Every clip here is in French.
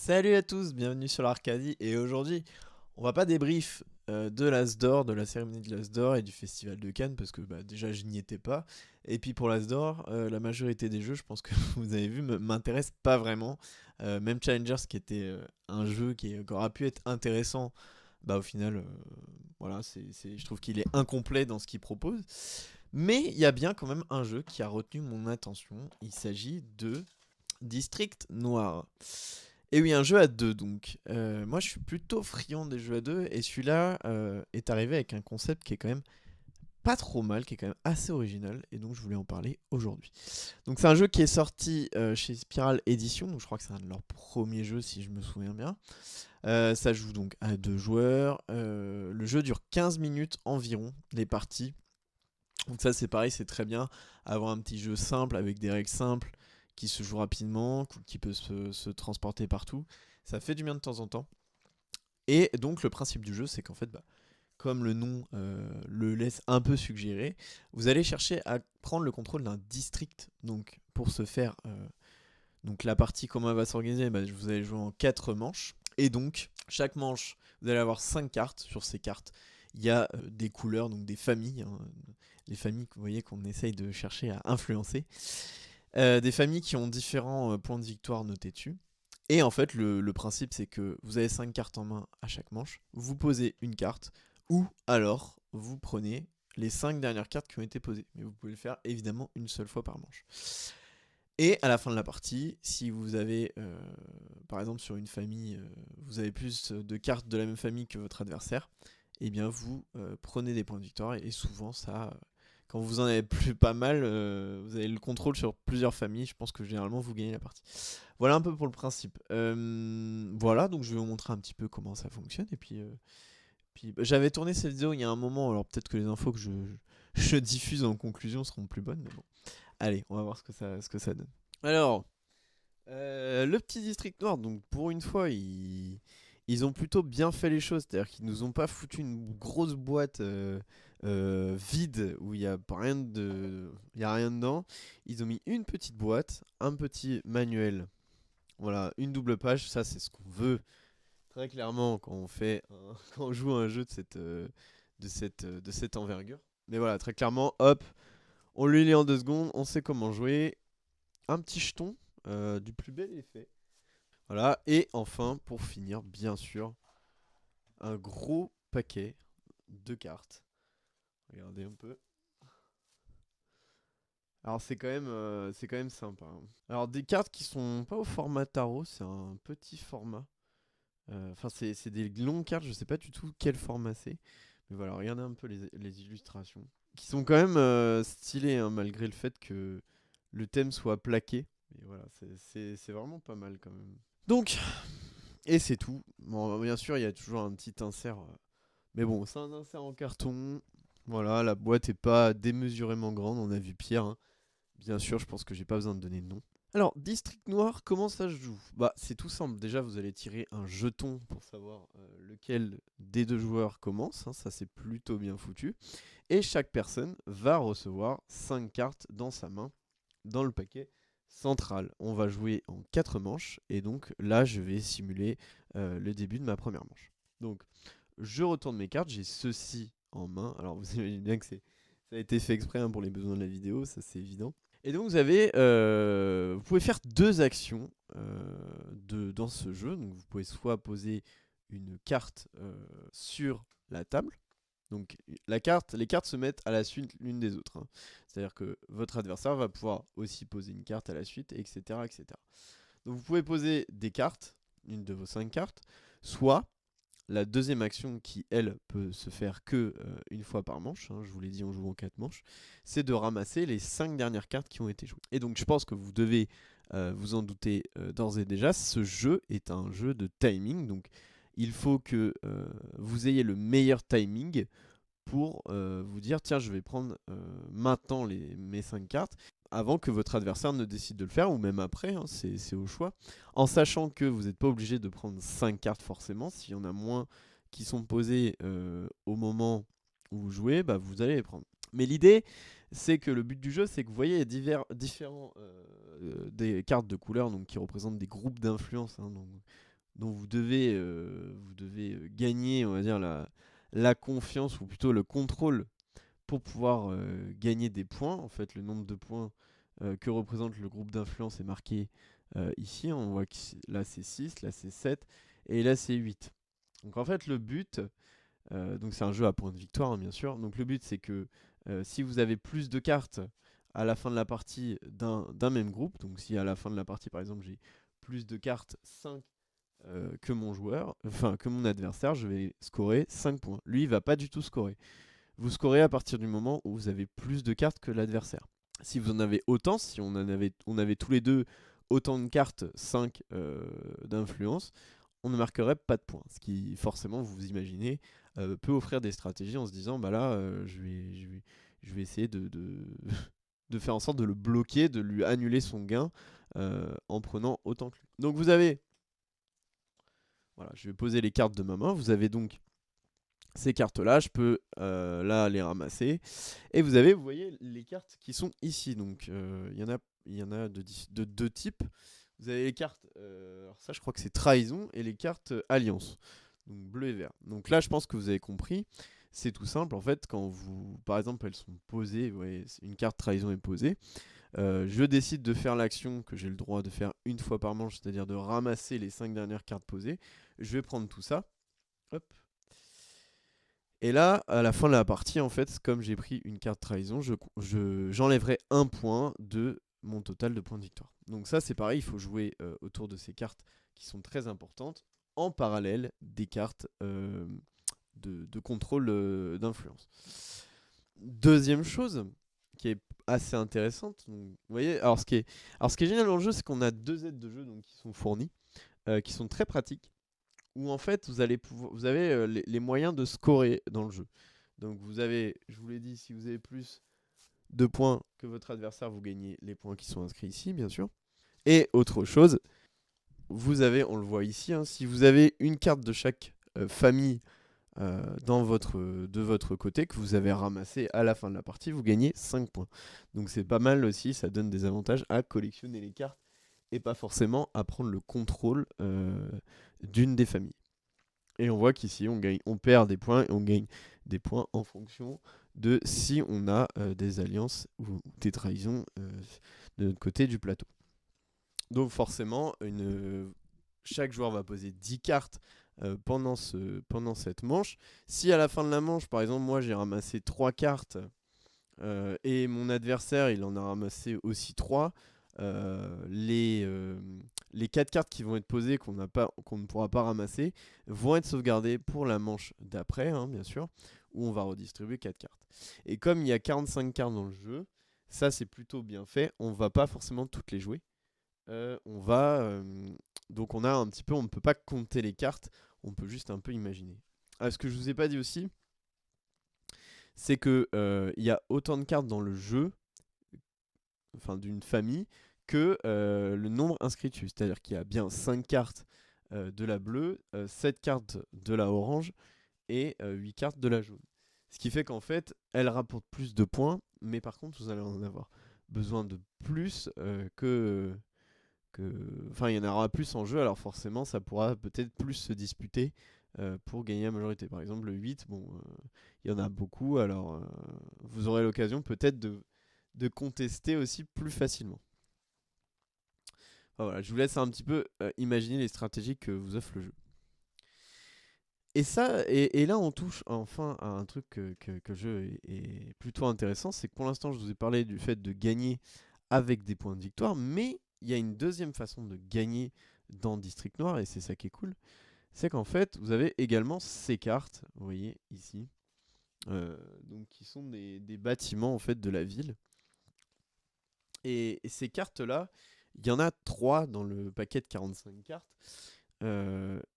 Salut à tous, bienvenue sur l'Arcadie et aujourd'hui on va pas débrief de l'As d'Or, de la cérémonie de l'As d'Or et du festival de Cannes parce que déjà je n'y étais pas et puis pour l'As d'Or la majorité des jeux je pense que vous avez vu m'intéressent pas vraiment. Même Challengers qui était un jeu qui aura pu être intéressant, au final voilà je trouve qu'il est incomplet dans ce qu'il propose, mais il y a bien quand même un jeu qui a retenu mon attention. Il s'agit de District Noir. Et oui, un jeu à deux donc. Moi je suis plutôt friand des jeux à deux et celui-là est arrivé avec un concept qui est quand même pas trop mal, qui est quand même assez original et donc je voulais en parler aujourd'hui. Donc c'est un jeu qui est sorti chez Spiral Edition, donc je crois que c'est un de leurs premiers jeux si je me souviens bien. Ça joue donc à deux joueurs. Le jeu dure 15 minutes environ, les parties. Donc ça c'est pareil, c'est très bien. Avoir un petit jeu simple avec des règles simples qui se joue rapidement, qui peut se transporter partout. Ça fait du bien de temps en temps. Et donc le principe du jeu c'est qu'en fait, comme le nom le laisse un peu suggérer, vous allez chercher à prendre le contrôle d'un district. Donc pour ce faire, donc la partie comment elle va s'organiser, vous allez jouer en 4 manches. Et donc chaque manche, vous allez avoir 5 cartes. Sur ces cartes, il y a des couleurs, donc des familles, hein, les familles que vous voyez qu'on essaye de chercher à influencer. Des familles qui ont différents points de victoire notés dessus. Et en fait, le principe, c'est que vous avez 5 cartes en main à chaque manche. Vous posez une carte, ou alors vous prenez les 5 dernières cartes qui ont été posées. Mais vous pouvez le faire évidemment une seule fois par manche. Et à la fin de la partie, si vous avez, par exemple sur une famille, vous avez plus de cartes de la même famille que votre adversaire, eh bien vous prenez des points de victoire. Et souvent ça, quand vous en avez plus pas mal, vous avez le contrôle sur plusieurs familles, je pense que généralement vous gagnez la partie. Voilà un peu pour le principe. Voilà, donc je vais vous montrer un petit peu comment ça fonctionne. Et puis j'avais tourné cette vidéo il y a un moment, alors peut-être que les infos que je diffuse en conclusion seront plus bonnes, mais bon. Allez, on va voir ce que ça donne. Alors, le petit district noir, donc pour une fois, ils ont plutôt bien fait les choses. C'est-à-dire qu'ils nous ont pas foutu une grosse boîte vide où il y a rien dedans. Ils ont mis une petcette boîte, un petit manuel. Voilà, une double page. Ça, c'est ce qu'on veut très clairement quand quand on joue à un jeu de cette envergure. Mais voilà, très clairement, hop, on lui lit en 2 secondes, on sait comment jouer. Un petit jeton du plus bel effet. Voilà, et enfin, pour finir, bien sûr, un gros paquet de cartes. Regardez un peu. Alors c'est quand même sympa, hein. Alors des cartes qui sont pas au format tarot, c'est un petit format. Enfin c'est des longues cartes, je sais pas du tout quel format c'est. Mais voilà, regardez un peu les illustrations. Qui sont quand même stylées, hein, malgré le fait que le thème soit plaqué. Et voilà, c'est vraiment pas mal quand même. Donc, et c'est tout. Bon, bien sûr, il y a toujours un petit insert. Mais bon, c'est un insert en carton. Voilà, la boîte est pas démesurément grande. On a vu Pierre, hein. Bien sûr, je pense que j'ai pas besoin de donner de nom. Alors, District Noir, comment ça se joue? C'est tout simple. Déjà, vous allez tirer un jeton pour savoir lequel des deux joueurs commence, hein. Ça, c'est plutôt bien foutu. Et chaque personne va recevoir 5 cartes dans sa main, dans le paquet central. On va jouer en 4 manches. Et donc là, je vais simuler le début de ma première manche. Donc, je retourne mes cartes. J'ai ceci en main. Alors, vous imaginez bien que ça a été fait exprès, hein, pour les besoins de la vidéo, ça c'est évident. Et donc vous pouvez faire 2 actions dans ce jeu. Donc vous pouvez soit poser une carte sur la table. Donc les cartes se mettent à la suite l'une des autres, hein. C'est-à-dire que votre adversaire va pouvoir aussi poser une carte à la suite, etc., etc. Donc vous pouvez poser des cartes, une de vos 5 cartes, soit la deuxième action qui, elle, peut se faire que une fois par manche, hein, je vous l'ai dit, on joue en 4 manches, c'est de ramasser les 5 dernières cartes qui ont été jouées. Et donc je pense que vous devez vous en douter d'ores et déjà, ce jeu est un jeu de timing, donc il faut que vous ayez le meilleur timing pour vous dire tiens, je vais prendre maintenant mes 5 cartes avant que votre adversaire ne décide de le faire, ou même après, hein, c'est au choix, en sachant que vous n'êtes pas obligé de prendre 5 cartes forcément. S'il y en a moins qui sont posées au moment où vous jouez, vous allez les prendre. Mais l'idée, c'est que le but du jeu, c'est que vous voyez différents des cartes de couleurs, donc qui représentent des groupes d'influence, hein, donc dont vous devez gagner, on va dire, la confiance, ou plutôt le contrôle, pour pouvoir gagner des points. En fait, le nombre de points que représente le groupe d'influence est marqué ici. On voit que là c'est 6, là c'est 7, et là c'est 8. Donc en fait, le but, donc c'est un jeu à points de victoire, hein, bien sûr. Donc le but, c'est que si vous avez plus de cartes à la fin de la partie d'un même groupe, donc si à la fin de la partie, par exemple, j'ai plus de cartes 5 que mon joueur, enfin que mon adversaire, je vais scorer 5 points. Lui, il va pas du tout scorer. Vous scorez à partir du moment où vous avez plus de cartes que l'adversaire. Si vous en avez autant, si on avait tous les deux autant de cartes, 5 d'influence, on ne marquerait pas de points. Ce qui, forcément, vous imaginez, peut offrir des stratégies en se disant, bah là, je vais essayer de faire en sorte de le bloquer, de lui annuler son gain en prenant autant que lui. Donc vous avez, voilà, je vais poser les cartes de ma main. Vous avez donc ces cartes-là, je peux là les ramasser. Et vous avez, vous voyez, les cartes qui sont ici. Donc il y en a de deux types. Vous avez les cartes, alors ça je crois que c'est trahison, et les cartes alliance, donc bleu et vert. Donc là je pense que vous avez compris, c'est tout simple en fait, quand vous, par exemple elles sont posées, vous voyez, une carte trahison est posée, je décide de faire l'action que j'ai le droit de faire une fois par manche, c'est-à-dire de ramasser les 5 dernières cartes posées. Je vais prendre tout ça, hop. Et là, à la fin de la partie, en fait, comme j'ai pris une carte trahison, j'enlèverai un point de mon total de points de victoire. Donc ça, c'est pareil, il faut jouer autour de ces cartes qui sont très importantes, en parallèle des cartes de contrôle d'influence. Deuxième chose qui est assez intéressante, donc, vous voyez, alors ce qui est génial dans le jeu, c'est qu'on a deux aides de jeu donc, qui sont fournies, qui sont très pratiques, où en fait vous avez les moyens de scorer dans le jeu. Donc vous avez, je vous l'ai dit, si vous avez plus de points que votre adversaire, vous gagnez les points qui sont inscrits ici, bien sûr. Et autre chose, vous avez, on le voit ici, hein, si vous avez une carte de chaque famille de votre côté que vous avez ramassé à la fin de la partie, vous gagnez 5 points. Donc c'est pas mal aussi, ça donne des avantages à collectionner les cartes et pas forcément à prendre le contrôle d'une des familles. Et on voit qu'ici, on perd des points et on gagne des points en fonction de si on a des alliances ou des trahisons de notre côté du plateau. Donc forcément, chaque joueur va poser 10 cartes pendant cette manche. Si à la fin de la manche, par exemple, moi j'ai ramassé 3 cartes et mon adversaire il en a ramassé aussi 3, les 4 cartes qui vont être posées qu'on ne pourra pas ramasser vont être sauvegardées pour la manche d'après, hein, bien sûr, où on va redistribuer 4 cartes. Et comme il y a 45 cartes dans le jeu, ça c'est plutôt bien fait, on va pas forcément toutes les jouer. Donc on a un petit peu, on ne peut pas compter les cartes, on peut juste un peu imaginer. Ce que je vous ai pas dit aussi, c'est que il y a autant de cartes dans le jeu, enfin d'une famille, que le nombre inscrit dessus. C'est-à-dire qu'il y a bien 5 cartes de la bleue, 7 cartes de la orange et 8 cartes de la jaune. Ce qui fait qu'en fait, elle rapporte plus de points, mais par contre, vous allez en avoir besoin de plus enfin, il y en aura plus en jeu, alors forcément, ça pourra peut-être plus se disputer pour gagner la majorité. Par exemple, le 8, bon, il y en a beaucoup, alors vous aurez l'occasion peut-être de contester aussi plus facilement. Enfin, voilà, je vous laisse un petit peu imaginer les stratégies que vous offre le jeu. Et là, on touche enfin à un truc que le jeu est plutôt intéressant, c'est que pour l'instant, je vous ai parlé du fait de gagner avec des points de victoire, mais il y a une deuxième façon de gagner dans District Noir, et c'est ça qui est cool, c'est qu'en fait, vous avez également ces cartes, vous voyez ici, donc qui sont des bâtiments en fait de la ville. Et ces cartes-là, il y en a 3 dans le paquet de 45 cartes.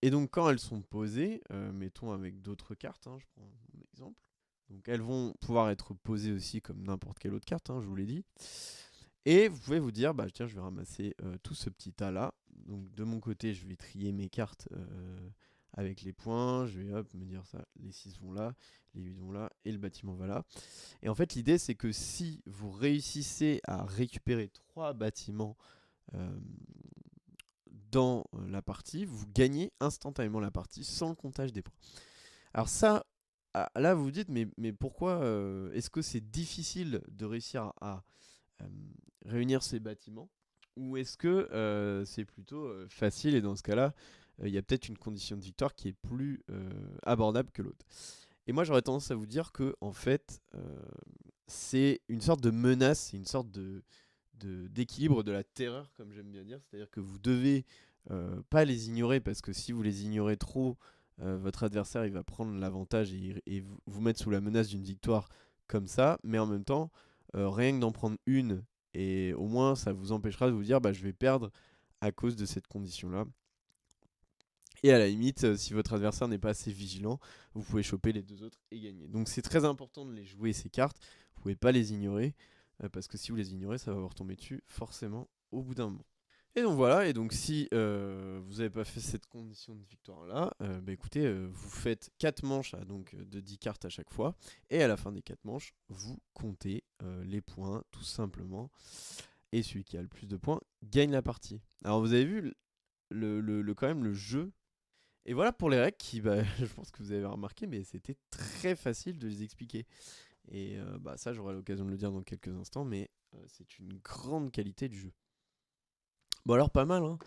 Et donc quand elles sont posées, mettons avec d'autres cartes, hein, je prends un exemple. Donc elles vont pouvoir être posées aussi comme n'importe quelle autre carte, hein, je vous l'ai dit. Et vous pouvez vous dire, bah tiens, je vais ramasser tout ce petit tas là. Donc de mon côté, je vais trier mes cartes avec les points. Je vais me dire ça, les 6 vont là, les 8 vont là, et le bâtiment va là. Et en fait, l'idée, c'est que si vous réussissez à récupérer 3 bâtiments dans la partie, vous gagnez instantanément la partie sans le comptage des points. Alors ça, là vous vous dites, mais pourquoi est-ce que c'est difficile de réussir à réunir ces bâtiments, ou est-ce que c'est plutôt facile, et dans ce cas-là, il y a peut-être une condition de victoire qui est plus abordable que l'autre. Et moi j'aurais tendance à vous dire que en fait c'est une sorte de menace, c'est une sorte d'équilibre, de la terreur comme j'aime bien dire, c'est-à-dire que vous devez pas les ignorer, parce que si vous les ignorez trop, votre adversaire il va prendre l'avantage et vous mettre sous la menace d'une victoire comme ça, mais en même temps rien que d'en prendre une, et au moins ça vous empêchera de vous dire bah je vais perdre à cause de cette condition là. Et à la limite, si votre adversaire n'est pas assez vigilant, vous pouvez choper les deux autres et gagner. Donc c'est très important de les jouer, ces cartes. Vous pouvez pas les ignorer, parce que si vous les ignorez, ça va vous retomber dessus forcément au bout d'un moment. Et donc voilà, et donc si vous n'avez pas fait cette condition de victoire là, bah écoutez, vous faites 4 manches donc, de 10 cartes à chaque fois, et à la fin des 4 manches, vous comptez les points tout simplement, et celui qui a le plus de points gagne la partie. Alors vous avez vu quand même le jeu. Et voilà pour les règles qui, bah, je pense que vous avez remarqué, mais c'était très facile de les expliquer. Et bah, ça, j'aurai l'occasion de le dire dans quelques instants, mais c'est une grande qualité du jeu. Bon alors, pas mal, hein.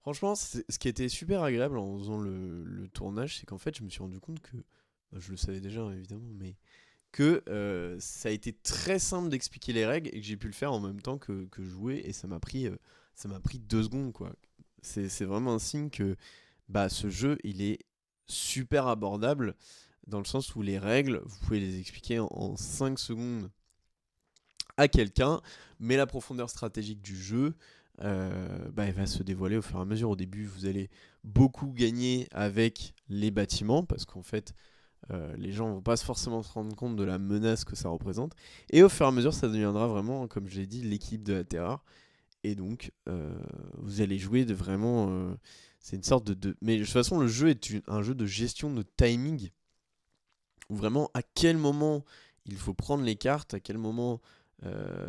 Franchement, ce qui était super agréable en faisant le tournage, c'est qu'en fait, je me suis rendu compte que, bah, je le savais déjà, hein, évidemment, mais que ça a été très simple d'expliquer les règles, et que j'ai pu le faire en même temps que jouer, et ça m'a pris 2 secondes, quoi. C'est vraiment un signe que bah, ce jeu, il est super abordable, dans le sens où les règles, vous pouvez les expliquer en 5 secondes à quelqu'un, mais la profondeur stratégique du jeu, bah, elle va se dévoiler au fur et à mesure. Au début, vous allez beaucoup gagner avec les bâtiments, parce qu'en fait, les gens vont pas forcément se rendre compte de la menace que ça représente. Et au fur et à mesure, ça deviendra vraiment, comme je l'ai dit, l'équipe de la terreur. Et donc, vous allez jouer de vraiment. C'est une sorte de. Mais de toute façon, le jeu est un jeu de gestion de timing, où vraiment, à quel moment il faut prendre les cartes, à quel moment.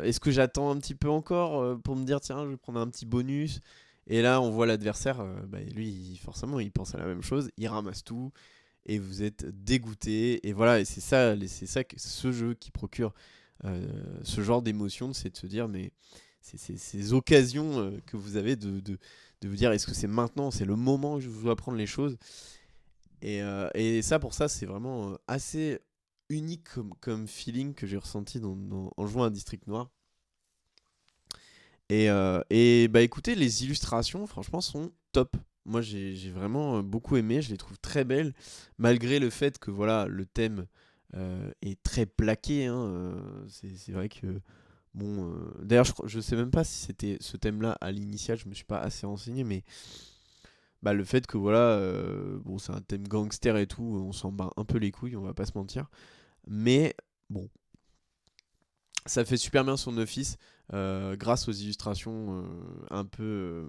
Est-ce que j'attends un petit peu encore pour me dire, tiens, je vais prendre un petit bonus. Et là, on voit l'adversaire, bah, lui, forcément, il pense à la même chose, il ramasse tout, et vous êtes dégoûté. Et voilà, et c'est ça ce jeu qui procure ce genre d'émotion, c'est de se dire, mais ces occasions que vous avez de vous dire, est-ce que c'est maintenant, c'est le moment où je dois apprendre les choses. Et ça, pour ça, c'est vraiment assez unique comme feeling que j'ai ressenti en jouant à District Noir. Et bah écoutez, les illustrations, franchement, sont top. Moi, j'ai vraiment beaucoup aimé, je les trouve très belles, malgré le fait que voilà, le thème est très plaqué, hein, c'est vrai que bon, d'ailleurs, je sais même pas si c'était ce thème-là à l'initial, je me suis pas assez renseigné, mais bah, le fait que voilà, bon, c'est un thème gangster et tout, on s'en bat un peu les couilles, on va pas se mentir, mais bon, ça fait super bien son office grâce aux illustrations un peu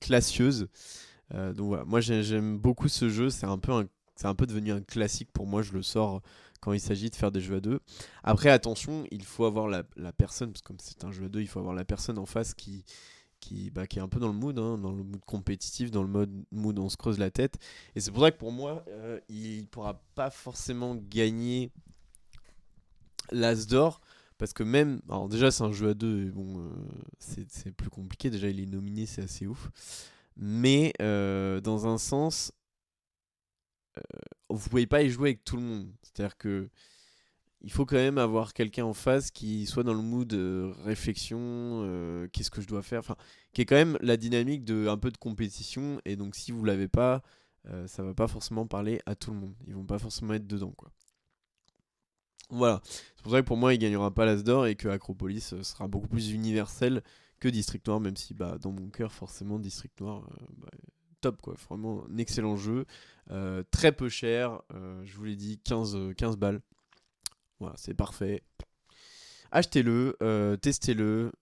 classieuses. Donc voilà, moi j'aime beaucoup ce jeu, c'est un peu devenu un classique pour moi, je le sors quand il s'agit de faire des jeux à deux. Après attention, il faut avoir la personne, parce que comme c'est un jeu à deux, il faut avoir la personne en face qui est un peu dans le mood, hein, dans le mood compétitif, dans le mood on se creuse la tête. Et c'est pour ça que pour moi, il pourra pas forcément gagner l'As d'or, parce que même, alors déjà c'est un jeu à deux, et bon, c'est plus compliqué, déjà il est nominé, c'est assez ouf. Mais dans un sens, vous pouvez pas y jouer avec tout le monde. C'est-à-dire que il faut quand même avoir quelqu'un en face qui soit dans le mood réflexion, qu'est-ce que je dois faire, enfin, qui est quand même la dynamique de un peu de compétition. Et donc si vous l'avez pas, ça va pas forcément parler à tout le monde. Ils vont pas forcément être dedans, quoi. Voilà. C'est pour ça que pour moi, il gagnera pas l'As d'or, et que Acropolis sera beaucoup plus universel que District Noir, même si bah, dans mon cœur, forcément, District Noir, bah, top, quoi. Vraiment un excellent jeu. Très peu cher. Je vous l'ai dit, 15 balles. Voilà, c'est parfait. Achetez-le, testez-le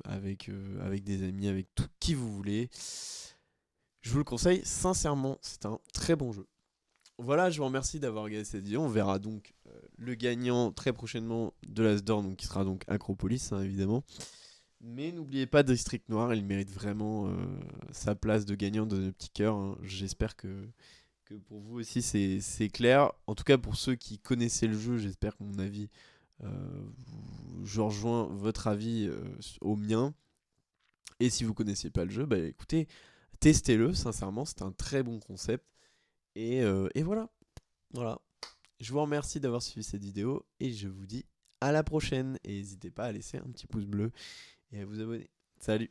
avec des amis, avec tout qui vous voulez. Je vous le conseille sincèrement, c'est un très bon jeu. Voilà, je vous remercie d'avoir regardé cette vidéo. On verra donc le gagnant très prochainement de l'As d'or, donc qui sera donc Acropolis, hein, évidemment. Mais n'oubliez pas District Noir, il mérite vraiment sa place de gagnant de nos petits cœurs, hein. J'espère que pour vous aussi c'est clair. En tout cas pour ceux qui connaissaient le jeu, j'espère que mon avis, je rejoins votre avis au mien. Et si vous connaissiez pas le jeu, bah écoutez, testez-le, sincèrement, c'est un très bon concept. Et voilà, voilà. Je vous remercie d'avoir suivi cette vidéo et je vous dis à la prochaine. Et n'hésitez pas à laisser un petit pouce bleu et à vous abonner. Salut!